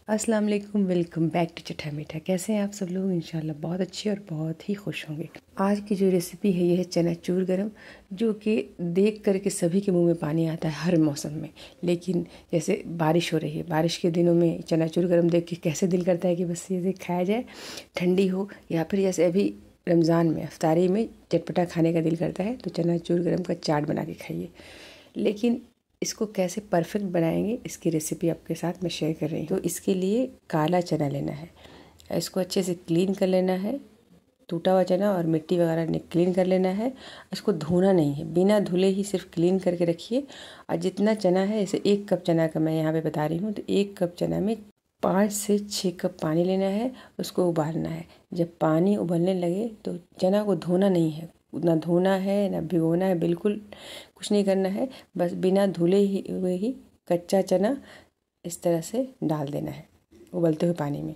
अस्सलाम वालेकुम, welcome back to चट्टा मीठा। कैसे हैं आप सब लोग? इंशाल्लाह बहुत अच्छे और बहुत ही खुश होंगे। आज की जो रेसिपी है ये है चनाचूर गरम, जो कि देख करके सभी के मुंह में पानी आता है हर मौसम में। लेकिन जैसे बारिश हो रही है, बारिश के दिनों में चनाचूर गरम देख के कैसे दिल करता है कि बस ये खाया जाए, ठंडी हो या फिर जैसे अभी रमज़ान में अफ्तारी में चटपटा खाने का दिल करता है तो चनाचूर गरम का चाट बना के खाइए। लेकिन इसको कैसे परफेक्ट बनाएंगे इसकी रेसिपी आपके साथ मैं शेयर कर रही हूँ। तो इसके लिए काला चना लेना है, इसको अच्छे से क्लीन कर लेना है, टूटा हुआ चना और मिट्टी वगैरह क्लीन कर लेना है। इसको धोना नहीं है, बिना धुले ही सिर्फ क्लीन करके रखिए। और जितना चना है, जैसे 1 कप चना का मैं यहाँ पे बता रही हूँ, तो 1 कप चना में 5 से 6 कप पानी लेना है, उसको उबालना है। जब पानी उबलने लगे तो चना को धोना नहीं है, ना धोना है ना भिगोना है, बिल्कुल कुछ नहीं करना है। बस बिना धुले हुए ही कच्चा चना इस तरह से डाल देना है उबलते हुए पानी में।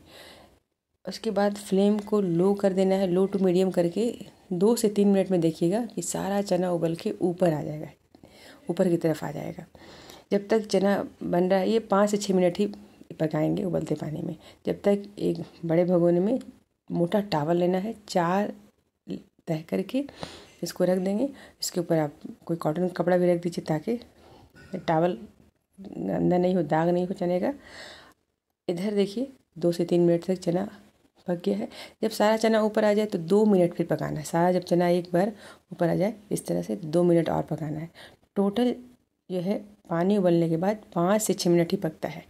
उसके बाद फ्लेम को लो कर देना है, लो टू मीडियम करके 2 से 3 मिनट में देखिएगा कि सारा चना उबल के ऊपर आ जाएगा, ऊपर की तरफ आ जाएगा। जब तक चना बन रहा है, ये 5 से 6 मिनट ही पकाएंगे उबलते पानी में। जब तक एक बड़े भगोने में मोटा टावल लेना है, 4 तह करके इसको रख देंगे। इसके ऊपर आप कोई कॉटन का कपड़ा भी रख दीजिए ताकि टावल अंदर नहीं हो, दाग नहीं हो चने का। इधर देखिए 2 से 3 मिनट तक चना पक गया है। जब सारा चना ऊपर आ जाए तो 2 मिनट फिर पकाना है। सारा जब चना एक बार ऊपर आ जाए इस तरह से 2 मिनट और पकाना है। टोटल जो है पानी उबलने के बाद 5 से 6 मिनट ही पकता है।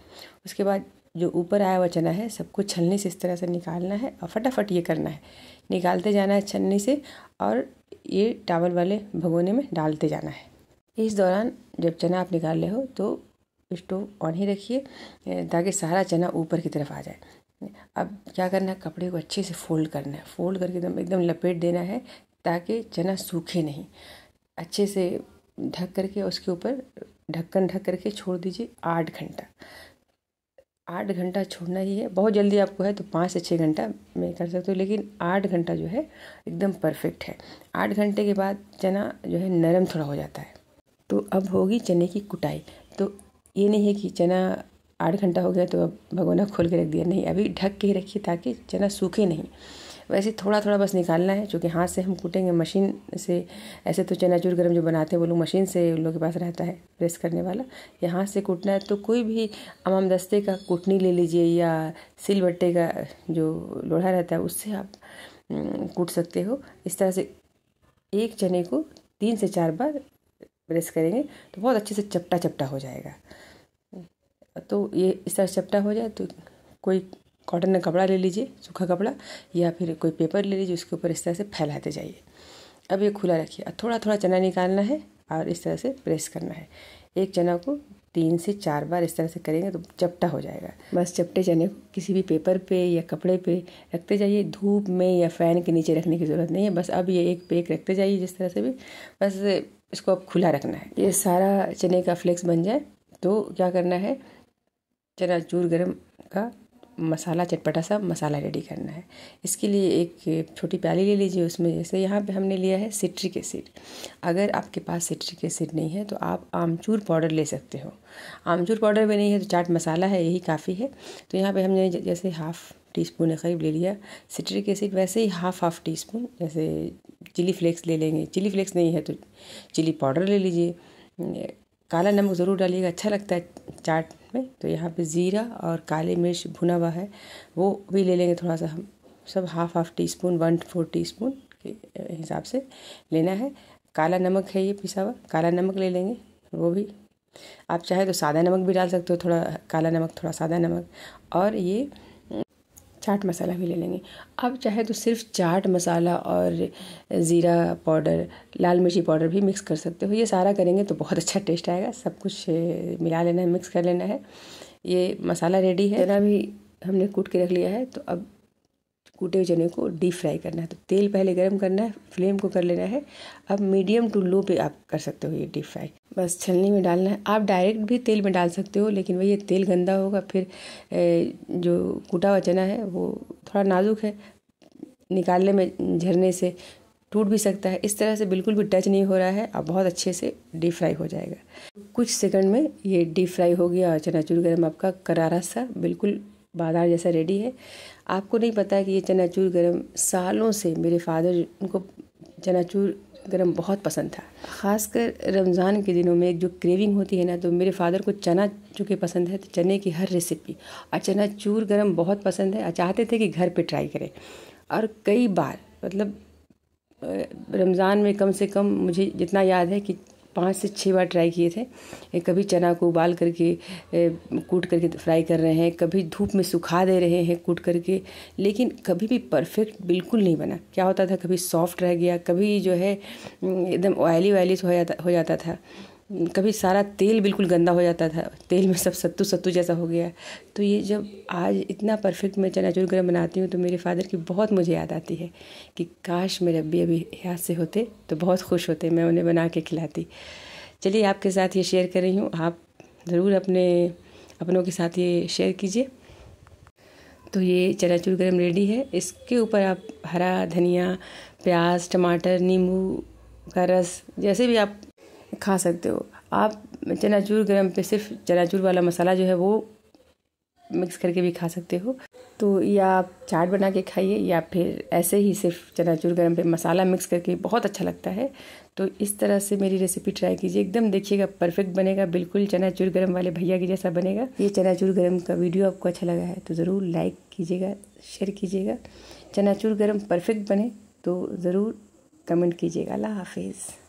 उसके बाद जो ऊपर आया हुआ चना है सबको छलनी से इस तरह से निकालना है और फटाफट ये करना है, निकालते जाना है छलनी से और ये टावल वाले भगोने में डालते जाना है। इस दौरान जब चना आप निकाल ले हो तो स्टोव ऑन ही रखिए ताकि सारा चना ऊपर की तरफ आ जाए। अब क्या करना है, कपड़े को अच्छे से फोल्ड करना है, फोल्ड करके एकदम लपेट देना है ताकि चना सूखे नहीं। अच्छे से ढक करके उसके ऊपर ढक्कन ढक करके छोड़ दीजिए 8 घंटा। 8 घंटा छोड़ना ही है। बहुत जल्दी आपको है तो 5 से 6 घंटा में कर सकते हो, लेकिन 8 घंटा जो है एकदम परफेक्ट है। 8 घंटे के बाद चना जो है नरम थोड़ा हो जाता है, तो अब होगी चने की कुटाई। तो ये नहीं है कि चना 8 घंटा हो गया तो अब भगोना खोल के रख दिया, नहीं, अभी ढक के ही रखिए ताकि चना सूखे नहीं। वैसे थोड़ा थोड़ा बस निकालना है, क्योंकि हाथ से हम कूटेंगे, मशीन से ऐसे तो चनाचूर गरम जो बनाते हैं वो लोग मशीन से उन लोग के पास रहता है प्रेस करने वाला। या हाथ से कूटना है तो कोई भी अमाम दस्ते का कूटनी ले लीजिए या सिलबट्टे का जो लोढ़ा रहता है उससे आप कूट सकते हो। इस तरह से एक चने को 3 से 4 बार प्रेस करेंगे तो बहुत अच्छे से चपटा चपटा हो जाएगा। तो ये इस तरह चपटा हो जाए तो कोई कॉटन का कपड़ा ले लीजिए, सूखा कपड़ा, या फिर कोई पेपर ले लीजिए, उसके ऊपर इस तरह से फैलाते जाइए। अब ये खुला रखिए, थोड़ा थोड़ा चना निकालना है और इस तरह से प्रेस करना है। एक चना को 3 से 4 बार इस तरह से करेंगे तो चपटा हो जाएगा। बस चपटे चने को किसी भी पेपर पे या कपड़े पे रखते जाइए, धूप में या फ़ैन के नीचे रखने की ज़रूरत नहीं है। बस अब ये एक पे एक रखते जाइए जिस तरह से भी, बस इसको अब खुला रखना है। ये सारा चने का फ्लेक्स बन जाए तो क्या करना है, चनाचूर गरम का मसाला, चटपटा सा मसाला रेडी करना है। इसके लिए एक छोटी प्याली ले लीजिए, उसमें जैसे यहाँ पे हमने लिया है सिट्रिक एसिड। अगर आपके पास सिट्रिक एसिड नहीं है तो आप आमचूर पाउडर ले सकते हो। आमचूर पाउडर भी नहीं है तो चाट मसाला है, यही काफ़ी है। तो यहाँ पे हमने जैसे 1/2 टीस्पून करीब ले लिया सिट्रिक एसिड, वैसे ही 1/2 टीस्पून जैसे चिली फ्लेक्स ले लेंगे। चिली फ्लेक्स नहीं है तो चिली पाउडर ले लीजिए। काला नमक ज़रूर डालिएगा, अच्छा लगता है चाट में। तो यहाँ पे ज़ीरा और काली मिर्च भुना हुआ है वो भी ले लेंगे थोड़ा सा, हम सब 1/2 टीस्पून 1/4 टीस्पून के हिसाब से लेना है। काला नमक है ये पिसा हुआ, काला नमक ले लेंगे, वो भी आप चाहे तो सादा नमक भी डाल सकते हो, थोड़ा काला नमक थोड़ा सादा नमक। और ये चाट मसाला भी ले लेंगे। अब चाहे तो सिर्फ चाट मसाला और ज़ीरा पाउडर, लाल मिर्ची पाउडर भी मिक्स कर सकते हो। ये सारा करेंगे तो बहुत अच्छा टेस्ट आएगा। सब कुछ मिला लेना है, मिक्स कर लेना है। ये मसाला रेडी है, चना भी हमने कूट के रख लिया है। तो अब कूटे हुए चने को डीप फ्राई करना है। तो तेल पहले गरम करना है, फ्लेम को कर लेना है अब मीडियम टू लो पे आप कर सकते हो ये डीप फ्राई। बस छलनी में डालना है। आप डायरेक्ट भी तेल में डाल सकते हो, लेकिन वही तेल गंदा होगा, फिर जो कूटा हुआ चना है वो थोड़ा नाजुक है, निकालने में झरने से टूट भी सकता है। इस तरह से बिल्कुल भी टच नहीं हो रहा है और बहुत अच्छे से डीप फ्राई हो जाएगा। कुछ सेकंड में ये डीप फ्राई हो गया और चनाचूर गरम आपका करारा सा बिल्कुल बादार जैसा रेडी है। आपको नहीं पता कि ये चनाचूर गरम सालों से मेरे फादर उनको चनाचूर गरम बहुत पसंद था। ख़ासकर रमज़ान के दिनों में एक जो क्रेविंग होती है ना, तो मेरे फादर को चना चूँकि पसंद है तो चने की हर रेसिपी और चनाचूर गरम बहुत पसंद है और चाहते थे कि घर पे ट्राई करें। और कई बार मतलब रमज़ान में कम से कम मुझे जितना याद है कि 5 से 6 बार ट्राई किए थे। कभी चना को उबाल करके कूट करके फ्राई कर रहे हैं, कभी धूप में सुखा दे रहे हैं कूट करके, लेकिन कभी भी परफेक्ट बिल्कुल नहीं बना। क्या होता था, कभी सॉफ्ट रह गया, कभी जो है एकदम ऑयली हो जाता था, कभी सारा तेल बिल्कुल गंदा हो जाता था, तेल में सब सत्तू सत्तू जैसा हो गया। तो ये जब आज इतना परफेक्ट मैं चनाचूर गरम बनाती हूँ तो मेरे फादर की बहुत मुझे याद आती है कि काश मेरे अब्बी अभी याद से होते तो बहुत खुश होते, मैं उन्हें बना के खिलाती। चलिए आपके साथ ये शेयर कर रही हूँ, आप ज़रूर अपनों के साथ ये शेयर कीजिए। तो ये चनाचूर गरम रेडी है। इसके ऊपर आप हरा धनिया, प्याज, टमाटर, नींबू का रस जैसे भी आप खा सकते हो। आप चनाचूर गरम पे सिर्फ चनाचूर वाला मसाला जो है वो मिक्स करके भी खा सकते हो। तो या आप चाट बना के खाइए या फिर ऐसे ही सिर्फ चनाचूर गरम पे मसाला मिक्स करके, बहुत अच्छा लगता है। तो इस तरह से मेरी रेसिपी ट्राई कीजिए, एकदम देखिएगा परफेक्ट बनेगा, बिल्कुल चनाचूर गरम वाले भैया के जैसा बनेगा। ये चनाचूर गरम का वीडियो आपको अच्छा लगा है तो ज़रूर लाइक कीजिएगा, शेयर कीजिएगा। चनाचूर गरम परफेक्ट बने तो ज़रूर कमेंट कीजिएगा। अल्लाह हाफिज़।